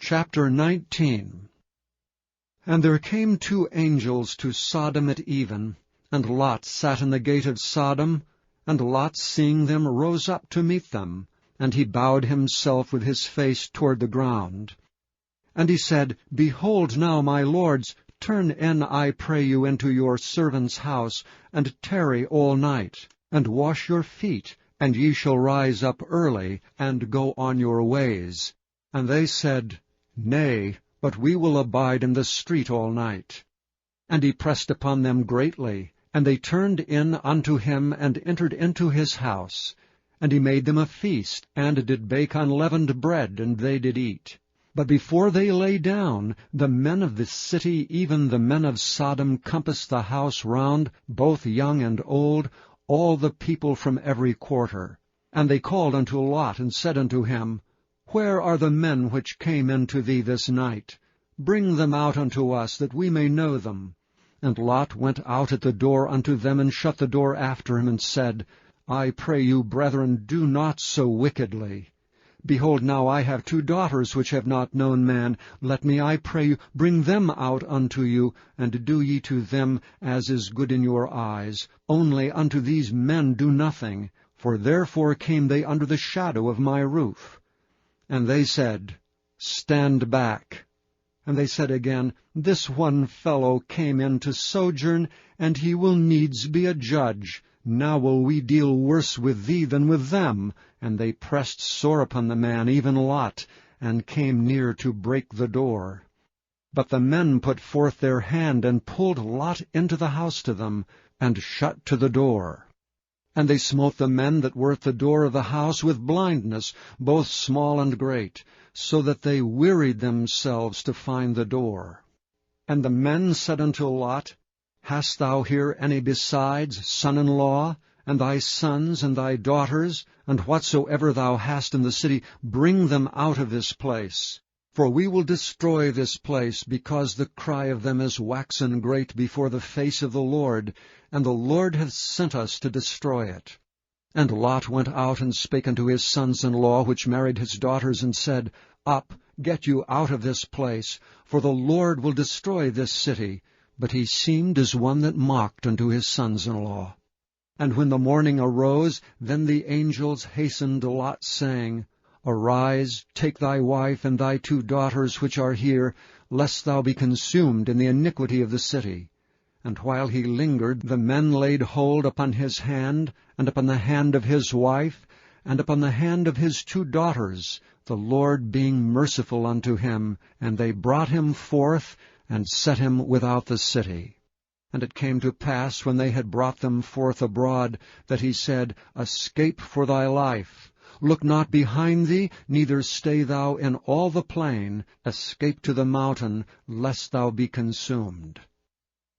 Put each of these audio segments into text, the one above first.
Chapter 19. And there came 2 angels to Sodom at even, and Lot sat in the gate of Sodom. And Lot, seeing them, rose up to meet them, and he bowed himself with his face toward the ground. And he said, Behold now, my lords, turn in, I pray you, into your servant's house, and tarry all night, and wash your feet, and ye shall rise up early, and go on your ways. And they said, Nay, but we will abide in the street all night. And he pressed upon them greatly, and they turned in unto him, and entered into his house. And he made them a feast, and did bake unleavened bread, and they did eat. But before they lay down, the men of the city, even the men of Sodom, compassed the house round, both young and old, all the people from every quarter. And they called unto Lot, and said unto him, Where are the men which came into thee this night? Bring them out unto us, that we may know them. And Lot went out at the door unto them, and shut the door after him, and said, I pray you, brethren, do not so wickedly. Behold, now I have 2 daughters which have not known man. Let me, I pray you, bring them out unto you, and do ye to them as is good in your eyes. Only unto these men do nothing, for therefore came they under the shadow of my roof. And they said, Stand back. And they said again, This one fellow came in to sojourn, and he will needs be a judge. Now will we deal worse with thee than with them. And they pressed sore upon the man, even Lot, and came near to break the door. But the men put forth their hand, and pulled Lot into the house to them, and shut to the door. And they smote the men that were at the door of the house with blindness, both small and great, so that they wearied themselves to find the door. And the men said unto Lot, Hast thou here any besides, son-in-law, and thy sons and thy daughters, and whatsoever thou hast in the city, bring them out of this place. For we will destroy this place, because the cry of them is waxen great before the face of the Lord, and the Lord hath sent us to destroy it. And Lot went out and spake unto his sons-in-law, which married his daughters, and said, Up, get you out of this place, for the Lord will destroy this city. But he seemed as one that mocked unto his sons-in-law. And when the morning arose, then the angels hastened Lot, saying, Arise, take thy wife and thy 2 daughters which are here, lest thou be consumed in the iniquity of the city. And while he lingered, the men laid hold upon his hand, and upon the hand of his wife, and upon the hand of his 2 daughters, the Lord being merciful unto him, and they brought him forth, and set him without the city. And it came to pass, when they had brought them forth abroad, that he said, Escape for thy life. Look not behind thee, neither stay thou in all the plain. Escape to the mountain, lest thou be consumed.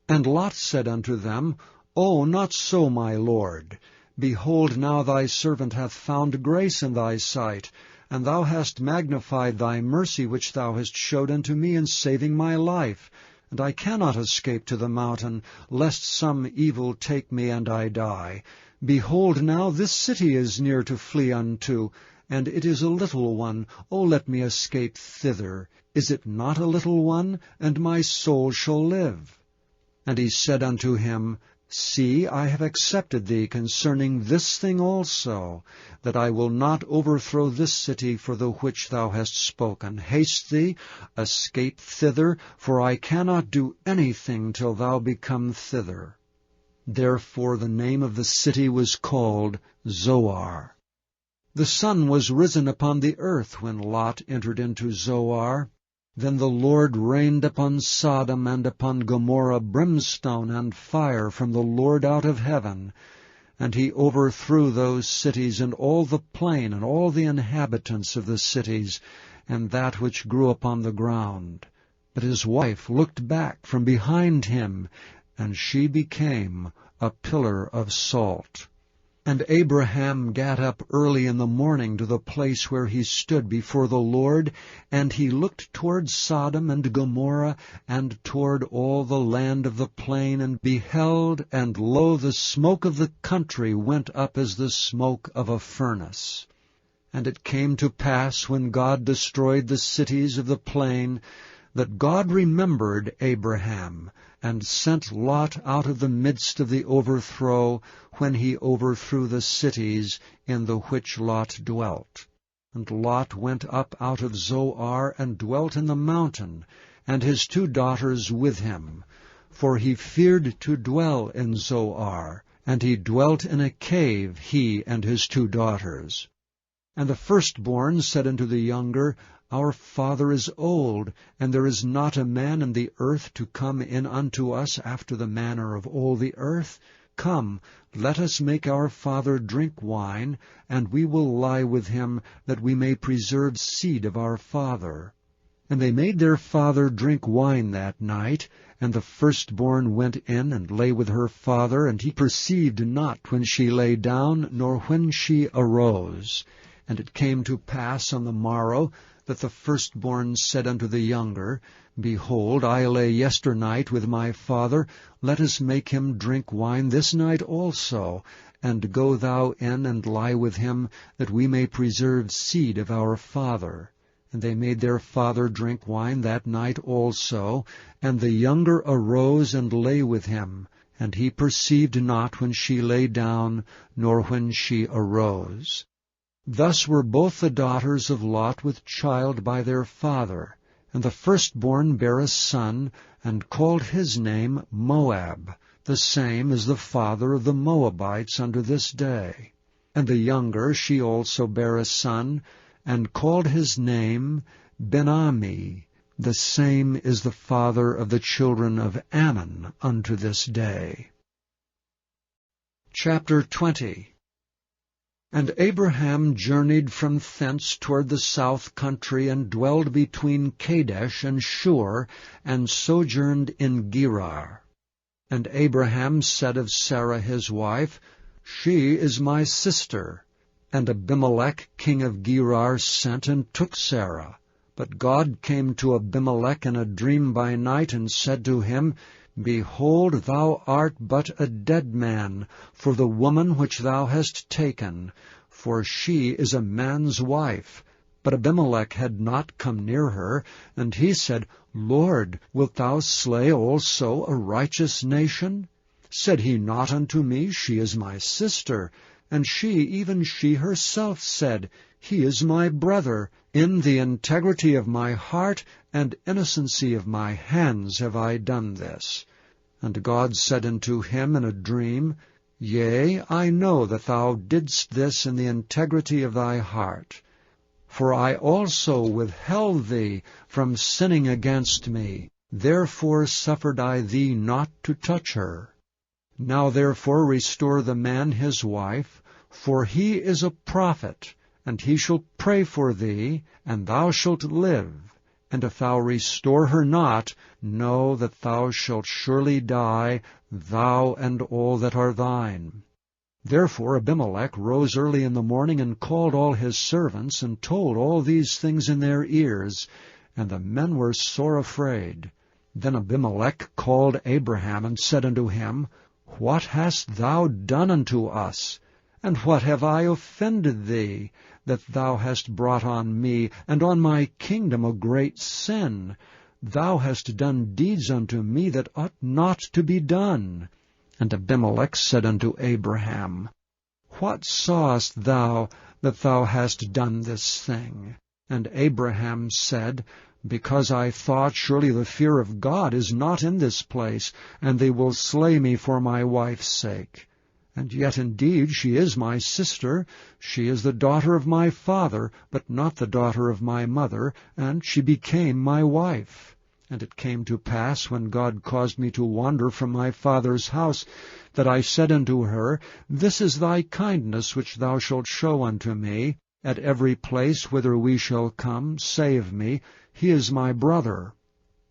And Lot said unto them, O, not so, my lord. Behold, now thy servant hath found grace in thy sight, and thou hast magnified thy mercy which thou hast showed unto me in saving my life. And I cannot escape to the mountain, lest some evil take me and I die. Behold, now this city is near to flee unto, and it is a little one. O let me escape thither. Is it not a little one? And my soul shall live. And he said unto him, See, I have accepted thee concerning this thing also, that I will not overthrow this city for the which thou hast spoken. Haste thee, escape thither, for I cannot do anything till thou become thither. Therefore the name of the city was called Zoar. The sun was risen upon the earth when Lot entered into Zoar. Then the Lord rained upon Sodom and upon Gomorrah brimstone and fire from the Lord out of heaven, and he overthrew those cities and all the plain and all the inhabitants of the cities, and that which grew upon the ground. But his wife looked back from behind him, and she became a pillar of salt. And Abraham gat up early in the morning to the place where he stood before the Lord, and he looked toward Sodom and Gomorrah, and toward all the land of the plain, and beheld, and lo, the smoke of the country went up as the smoke of a furnace. And it came to pass, when God destroyed the cities of the plain, that God remembered Abraham, and sent Lot out of the midst of the overthrow, when he overthrew the cities in the which Lot dwelt. And Lot went up out of Zoar, and dwelt in the mountain, and his 2 daughters with him. For he feared to dwell in Zoar, and he dwelt in a cave, he and his 2 daughters. And the firstborn said unto the younger, Our father is old, and there is not a man in the earth to come in unto us after the manner of all the earth. Come, let us make our father drink wine, and we will lie with him, that we may preserve seed of our father. And they made their father drink wine that night, and the firstborn went in and lay with her father, and he perceived not when she lay down, nor when she arose. And it came to pass on the morrow, that the firstborn said unto the younger, Behold, I lay yesternight with my father, let us make him drink wine this night also, and go thou in and lie with him, that we may preserve seed of our father. And they made their father drink wine that night also, and the younger arose and lay with him, and he perceived not when she lay down, nor when she arose. Thus were both the daughters of Lot with child by their father. And the firstborn bare a son, and called his name Moab. The same is the father of the Moabites unto this day. And the younger she also bare a son, and called his name Ben-Ammi. The same is the father of the children of Ammon unto this day. Chapter 20. And Abraham journeyed from thence toward the south country, and dwelled between Kadesh and Shur, and sojourned in Gerar. And Abraham said of Sarah his wife, She is my sister. And Abimelech king of Gerar sent and took Sarah. But God came to Abimelech in a dream by night, and said to him, Behold, thou art but a dead man, for the woman which thou hast taken, for she is a man's wife. But Abimelech had not come near her, and he said, Lord, wilt thou slay also a righteous nation? Said he not unto me, She is my sister? And she, even she herself, said, He is my brother. In the integrity of my heart and innocency of my hands have I done this. And God said unto him in a dream, Yea, I know that thou didst this in the integrity of thy heart. For I also withheld thee from sinning against me. Therefore suffered I thee not to touch her. Now therefore restore the man his wife, for he is a prophet, and he shall pray for thee, and thou shalt live. And if thou restore her not, know that thou shalt surely die, thou and all that are thine. Therefore Abimelech rose early in the morning, and called all his servants, and told all these things in their ears, and the men were sore afraid. Then Abimelech called Abraham, and said unto him, What hast thou done unto us? And what have I offended thee, that thou hast brought on me, and on my kingdom, a great sin? Thou hast done deeds unto me that ought not to be done. And Abimelech said unto Abraham, What sawest thou that thou hast done this thing? And Abraham said, Because I thought, surely the fear of God is not in this place, and they will slay me for my wife's sake. And yet indeed she is my sister, she is the daughter of my father, but not the daughter of my mother, and she became my wife. And it came to pass, when God caused me to wander from my father's house, that I said unto her, This is thy kindness which thou shalt show unto me. At every place whither we shall come, save me, he is my brother.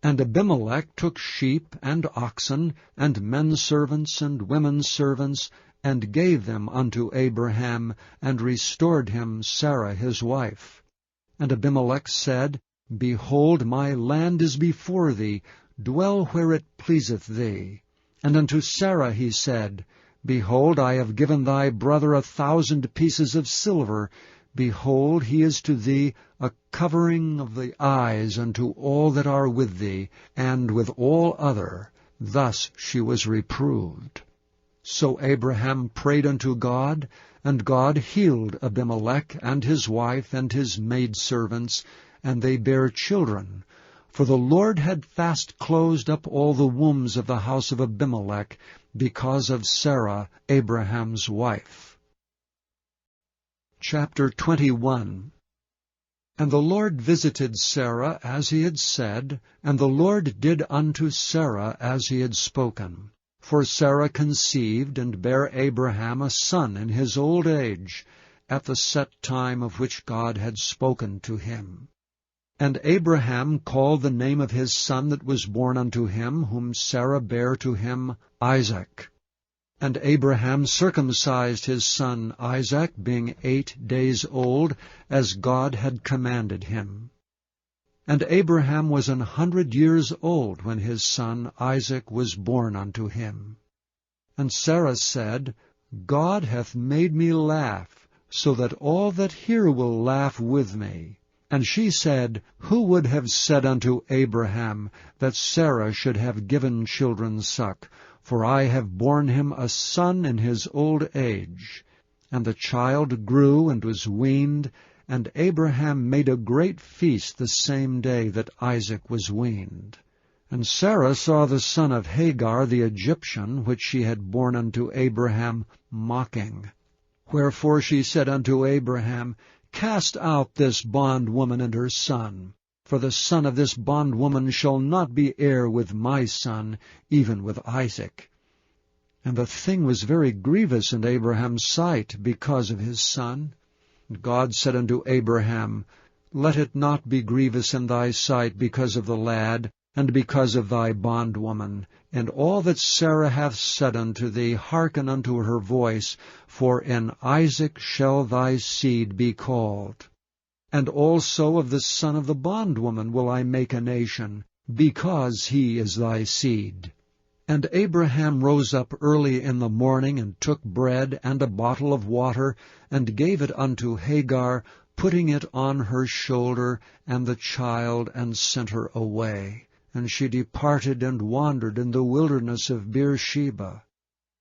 And Abimelech took sheep and oxen, and men servants and women servants, and gave them unto Abraham, and restored him Sarah his wife. And Abimelech said, Behold, my land is before thee, dwell where it pleaseth thee. And unto Sarah he said, Behold, I have given thy brother 1,000 pieces of silver. behold, he is to thee a covering of the eyes unto all that are with thee, and with all other. Thus she was reproved. So Abraham prayed unto God, and God healed Abimelech and his wife and his maidservants, and they bare children. For the Lord had fast closed up all the wombs of the house of Abimelech, because of Sarah, Abraham's wife. Chapter 21. And the Lord visited Sarah as he had said, and the Lord did unto Sarah as he had spoken. For Sarah conceived, and bare Abraham a son in his old age, at the set time of which God had spoken to him. And Abraham called the name of his son that was born unto him, whom Sarah bare to him, Isaac. And Abraham circumcised his son Isaac, being 8 days old, as God had commanded him. And Abraham was 100 years old when his son Isaac was born unto him. And Sarah said, God hath made me laugh, so that all that hear will laugh with me. And she said, Who would have said unto Abraham that Sarah should have given children suck? For I have borne him a son in his old age. And the child grew and was weaned, and Abraham made a great feast the same day that Isaac was weaned. And Sarah saw the son of Hagar the Egyptian, which she had borne unto Abraham, mocking. Wherefore she said unto Abraham, Cast out this bondwoman and her son, for the son of this bondwoman shall not be heir with my son, even with Isaac. And the thing was very grievous in Abraham's sight because of his son. And God said unto Abraham, Let it not be grievous in thy sight because of the lad, and because of thy bondwoman. And all that Sarah hath said unto thee, hearken unto her voice, for in Isaac shall thy seed be called. And also of the son of the bondwoman will I make a nation, because he is thy seed. And Abraham rose up early in the morning, and took bread and a bottle of water, and gave it unto Hagar, putting it on her shoulder, and the child, and sent her away. And she departed and wandered in the wilderness of Beersheba.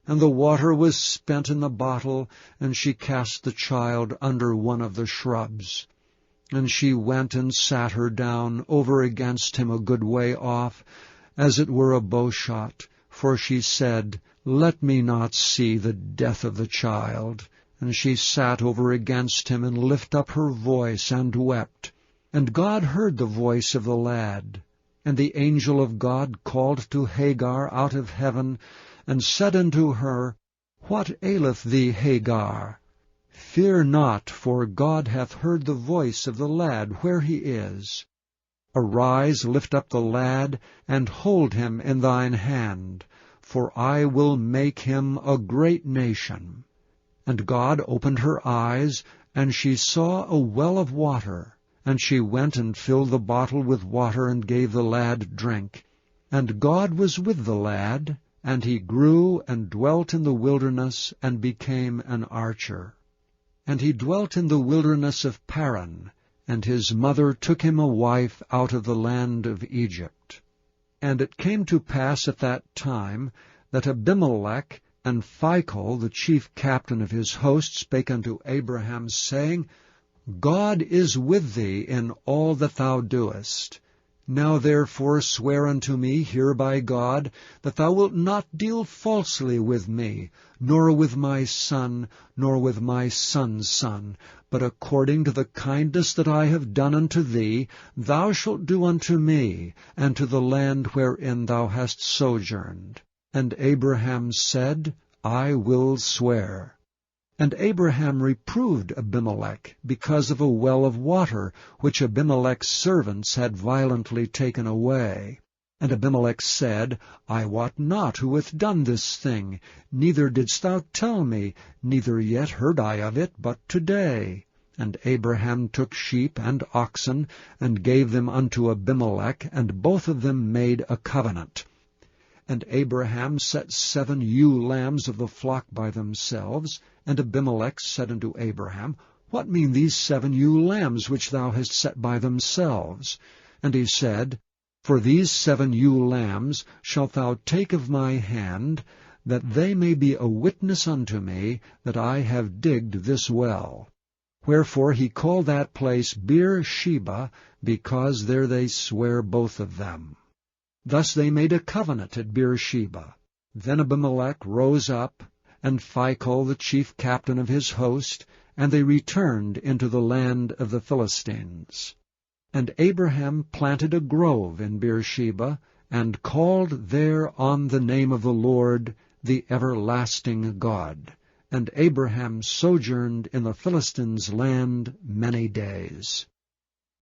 And the water was spent in the bottle, and she cast the child under one of the shrubs. And she went and sat her down over against him a good way off, as it were a bowshot. For she said, Let me not see the death of the child. And she sat over against him, and lifted up her voice, and wept. And God heard the voice of the lad. And the angel of God called to Hagar out of heaven, and said unto her, What aileth thee, Hagar? Fear not, for God hath heard the voice of the lad where he is. Arise, lift up the lad, and hold him in thine hand, for I will make him a great nation. And God opened her eyes, and she saw a well of water. And she went and filled the bottle with water, and gave the lad drink. And God was with the lad, and he grew and dwelt in the wilderness, and became an archer. And he dwelt in the wilderness of Paran, and his mother took him a wife out of the land of Egypt. And it came to pass at that time that Abimelech and Phicol, the chief captain of his host, spake unto Abraham, saying, God is with thee in all that thou doest. Now therefore swear unto me here by God, that thou wilt not deal falsely with me, nor with my son, nor with my son's son, but according to the kindness that I have done unto thee, thou shalt do unto me, and to the land wherein thou hast sojourned. And Abraham said, I will swear. And Abraham reproved Abimelech because of a well of water, which Abimelech's servants had violently taken away. And Abimelech said, I wot not who hath done this thing, neither didst thou tell me, neither yet heard I of it but today. And Abraham took sheep and oxen, and gave them unto Abimelech, and both of them made a covenant. And Abraham set 7 ewe lambs of the flock by themselves. And Abimelech said unto Abraham, What mean these 7 ewe lambs which thou hast set by themselves? And he said, For these 7 ewe lambs shalt thou take of my hand, that they may be a witness unto me that I have digged this well. Wherefore he called that place Beer-sheba, because there they sware both of them. Thus they made a covenant at Beer-sheba. Then Abimelech rose up, and Phicol the chief captain of his host, and they returned into the land of the Philistines. And Abraham planted a grove in Beer-sheba, and called there on the name of the Lord, the everlasting God. And Abraham sojourned in the Philistines' land many days.